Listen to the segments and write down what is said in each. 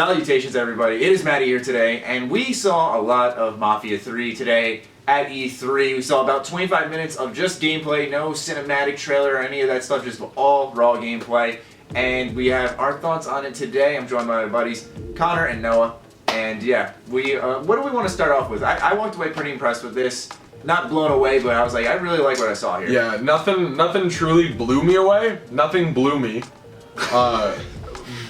Salutations everybody, it is Matty here today, and we saw a lot of Mafia 3 today at E3. We saw about 25 minutes of just gameplay, no cinematic trailer or any of that stuff, just all raw gameplay. And we have our thoughts on it today. I'm joined by my buddies Connor and Noah. And yeah, what do we want to start off with? I walked away pretty impressed with this. Not blown away, but I was like, I really like what I saw here. Yeah, nothing truly blew me away. Nothing blew me.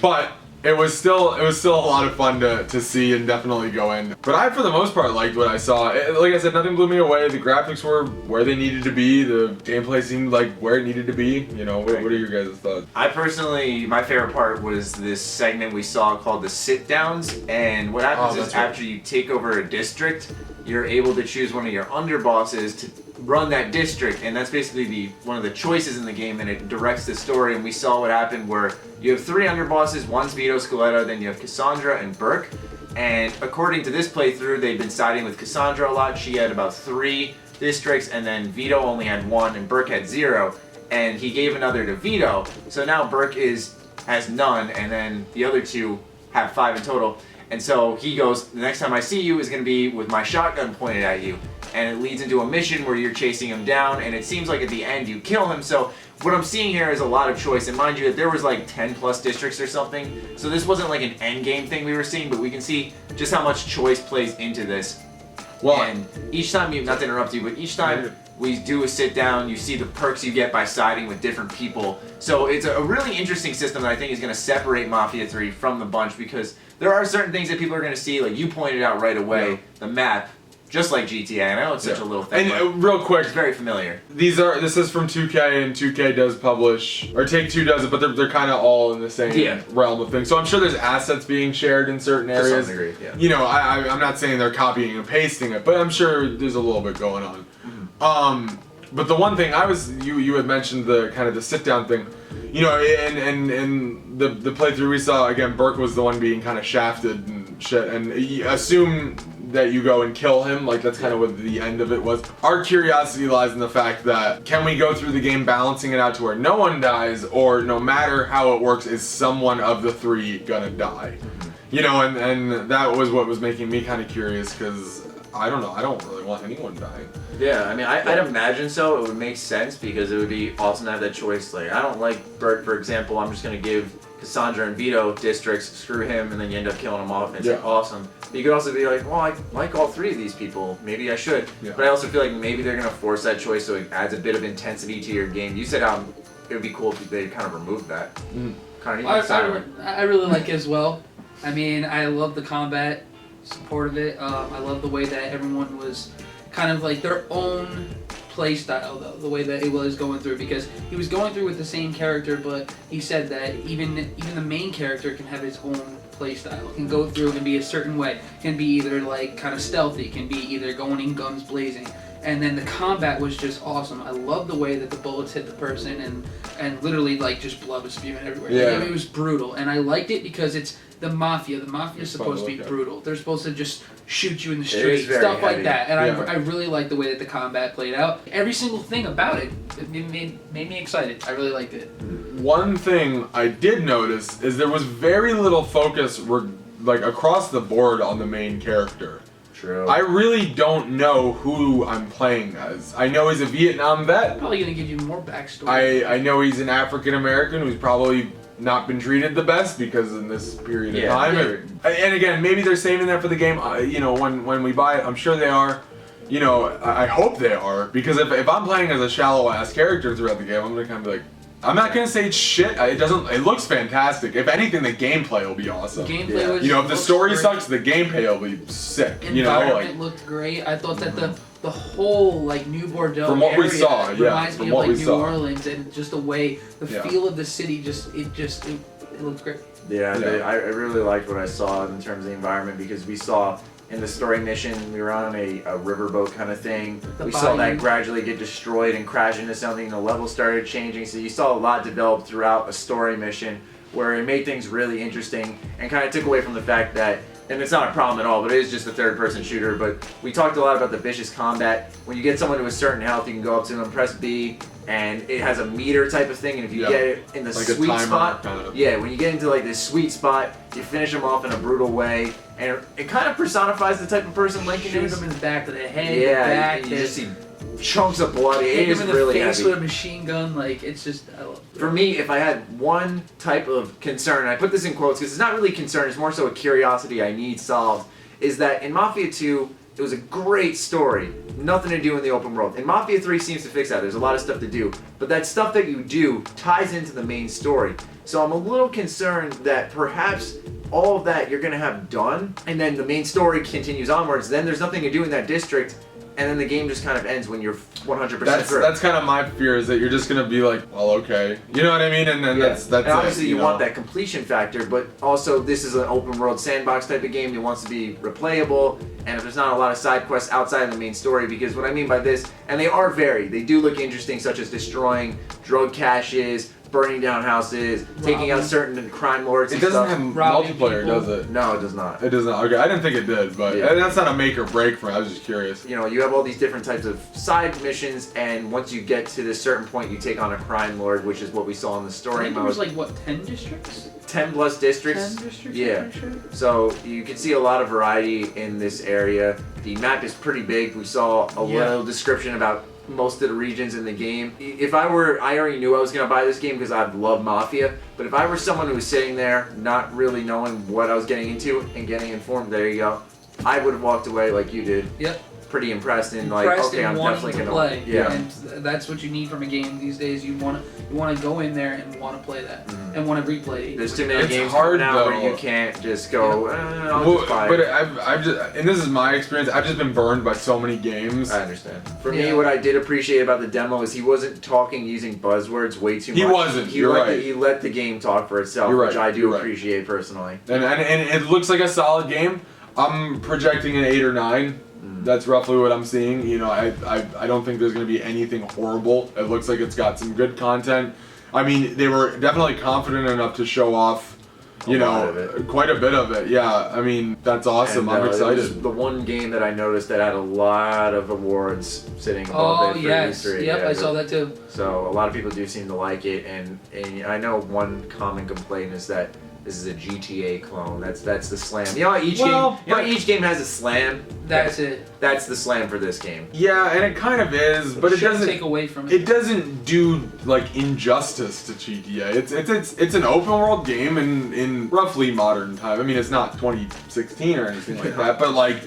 But it was still a lot of fun to see and definitely go in. But I, for the most part, liked what I saw. Like I said, nothing blew me away. The graphics were where they needed to be. The gameplay seemed like where it needed to be. You know, what are your guys' thoughts? I personally, my favorite part was this segment we saw called the sit downs. And what happens is after you take over a district, you're able to choose one of your underbosses to run that district, and that's basically one of the choices in the game, and it directs the story. And we saw what happened where you have 3 underbosses, one's Vito Scaletta, then you have Cassandra and Burke. And according to this playthrough, they've been siding with Cassandra a lot. She had about 3 districts, and then Vito only had 1, and Burke had 0. And he gave another to Vito, so now Burke has none, and then the other 2 have 5 in total. And so he goes, the next time I see you is going to be with my shotgun pointed at you. And it leads into a mission where you're chasing him down, and it seems like at the end you kill him. So what I'm seeing here is a lot of choice, and mind you that there was like 10 plus districts or something. So this wasn't like an end game thing we were seeing, but we can see just how much choice plays into this. Well, and each time not to interrupt you, but each time we do a sit down, you see the perks you get by siding with different people. So it's a really interesting system that I think is going to separate Mafia 3 from the bunch, because there are certain things that people are going to see, like you pointed out right away, the map. Just like GTA, I know it's such a little thing. And real quick, it's very familiar. This is from 2K, and 2K does publish, or Take-Two does it, but they're kind of all in the same realm of things. So I'm sure there's assets being shared in certain areas. To some degree, yeah. You know, I'm not saying they're copying and pasting it, but I'm sure there's a little bit going on. Mm-hmm. But the one thing you had mentioned the kind of the sit down thing. You know, and the playthrough we saw, again, Burke was the one being kind of shafted and shit, and you assume that you go and kill him, like that's kind of what the end of it was. Our curiosity lies in the fact that, can we go through the game balancing it out to where no one dies, or no matter how it works, is someone of the 3 gonna die? You know, and that was what was making me kind of curious, because I don't know, I don't really want anyone dying. Yeah, I mean, I'd imagine so. It would make sense, because it would be awesome to have that choice. Like, I don't like Burke, for example. I'm just going to give Cassandra and Vito districts, screw him, and then you end up killing him off, and it's like, awesome. But you could also be like, well, I like all 3 of these people. Maybe I should. Yeah. But I also feel like maybe they're going to force that choice so it adds a bit of intensity to your game. You said how it would be cool if they kind of removed that. Kind of I really like it as well. I mean, I love the combat support of it. I love the way that everyone was kind of like their own play style, though, the way that it was going through, because he was going through with the same character, but he said that even the main character can have his own play style, can go through and be a certain way, can be either like kind of stealthy, can be either going in guns blazing. And then the combat was just awesome. I love the way that the bullets hit the person and literally like just blood was spewing everywhere. Yeah. It was brutal, and I liked it because it's the Mafia. The Mafia is supposed to be brutal. They're supposed to just shoot you in the street, stuff like that. And I really like the way that the combat played out. Every single thing about it made me excited. I really liked it. One thing I did notice is there was very little focus like across the board on the main character. True. I really don't know who I'm playing as. I know he's a Vietnam vet. Probably gonna give you more backstory. I know he's an African American who's probably not been treated the best because in this period of time. And again, maybe they're saving that for the game. You know, when we buy it, I'm sure they are. You know, I hope they are, because if I'm playing as a shallow ass character throughout the game, I'm gonna kind of be like, I'm not gonna say it's shit. It looks fantastic. If anything, the gameplay will be awesome. Gameplay was, you know, if the story sucks, the gameplay will be sick. You know, like, looked great. I thought that the whole like New Bordeaux from what area we saw, reminds me of like New Orleans, and just the way the feel of the city it looks great. Yeah, I really liked what I saw in terms of the environment, because we saw in the story mission, we were on a riverboat kind of thing. We saw that gradually get destroyed and crash into something, and the level started changing. So you saw a lot develop throughout a story mission, where it made things really interesting and kind of took away from the fact that and it's not a problem at all, but it is just a third-person shooter. But we talked a lot about the vicious combat. When you get someone to a certain health, you can go up to them, press B, and it has a meter type of thing. And if you get it in the like sweet spot, kind of. yeah, when you get into like this sweet spot, you finish them off in a brutal way, and it kind of personifies the type of person Lincoln Shoot is. him in the back of the head. Yeah, back, you just see chunks of blood. It is him in the really face heavy. with a machine gun. Like, it's just, I love it. For me, if I had one type of concern, and I put this in quotes because it's not really a concern, it's more so a curiosity I need solved, is that in Mafia 2, it was a great story. Nothing to do in the open world. In Mafia 3 seems to fix that. There's a lot of stuff to do. But that stuff that you do ties into the main story. So I'm a little concerned that perhaps all of that you're going to have done, and then the main story continues onwards. Then there's nothing to do in that district, and then the game just kind of ends when you're 100% through. That's kind of my fear, is that you're just gonna be like, well, okay, you know what I mean? And then that's and obviously it, you know? want that completion factor, but also this is an open world sandbox type of game. It wants to be replayable, and if there's not a lot of side quests outside of the main story, because what I mean by this, and they are varied, they do look interesting, such as destroying drug caches, burning down houses, taking out certain crime lords. It and doesn't stuff. have Robbing multiplayer, people. does it? No, it does not. It does not. Okay, I didn't think it did, but Yeah. that's not a make or break for me. I was just curious. You know, you have all these different types of side missions, and once you get to this certain point, you take on a crime lord, which is what we saw in the I story think there mode. was like, what, 10 districts? 10 plus districts. 10 districts, Yeah. I'm pretty sure. So you can see a lot of variety in this area. The map is pretty big. We saw a little description about most of the regions in the game. If I already knew I was going to buy this game because I love Mafia, but if I were someone who was sitting there not really knowing what I was getting into and getting informed, there you go, I would have walked away like you did. Yep. Pretty impressed and like, Impressed okay, and I'm wanting definitely to going play. to. Yeah. And that's what you need from a game these days. You want to go in there and want to play that and want to replay. There's too many It's games hard, now where though. you can't just go, I'll Well, just buy but it. I've just, and this is my experience, I've just been burned by so many games. I understand. For me, Yeah. what I did appreciate about the demo is he wasn't talking using buzzwords way too much. He wasn't, you're right. He let the game talk for itself, You're right, which I do you're right. appreciate personally. And it looks like a solid game. I'm projecting an 8 or 9. That's roughly what I'm seeing. You know, I don't think there's going to be anything horrible. It looks like it's got some good content. I mean, they were definitely confident enough to show off, you lot know, of it. quite a bit of it. Yeah, I mean, that's awesome. And, I'm it was excited. the one game that I noticed that had a lot of awards sitting above Oh, it for yes. E3. Yep, Yeah, I saw that too. So a lot of people do seem to like it, and I know one common complaint is that this is a GTA clone. That's the slam. You know, each game has a slam. That's it. That's the slam for this game. Yeah, and it kind of is, but it Shouldn't doesn't take away from it. It doesn't do like injustice to GTA. It's an open world game in roughly modern time. I mean, it's not 2016 or anything like that, but like,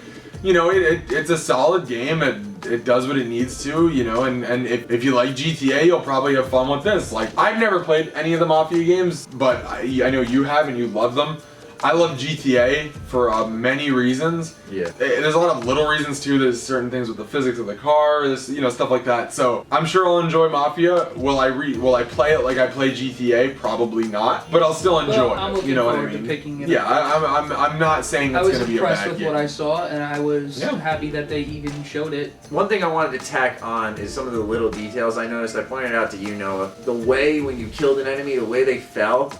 you know, it's a solid game. It does what it needs to, you know, and if you like GTA, you'll probably have fun with this. Like, I've never played any of the Mafia games, but I know you have and you love them. I love GTA for many reasons. Yeah. There's a lot of little reasons too. There's certain things with the physics of the car, this, you know, stuff like that. So I'm sure I'll enjoy Mafia. Will I play it like I play GTA? Probably not. But I'll still enjoy Well, I'm it. looking You know what I forward to mean? picking it Yeah, up. I'm not saying I it's was gonna be a impressed bad with game. what I saw, and I was Yeah. happy that they even showed it. One thing I wanted to tack on is some of the little details I noticed. I pointed out to you, Noah. The way when you killed an enemy, the way they fell,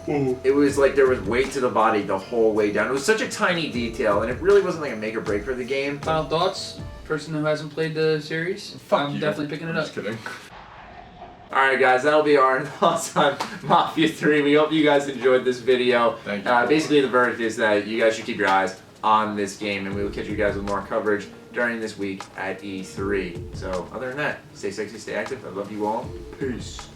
it was like there was weight to the body the whole way down. It was such a tiny detail, and it really wasn't like a make or break for the game. Final thoughts? Person who hasn't played the series? Fuck I'm you. definitely picking it I'm up. just kidding. Alright guys, that'll be our thoughts on Mafia 3. We hope you guys enjoyed this video. Thank you. Basically the verdict is that you guys should keep your eyes on this game, and we will catch you guys with more coverage during this week at E3. So other than that, stay sexy, stay active. I love you all. Peace.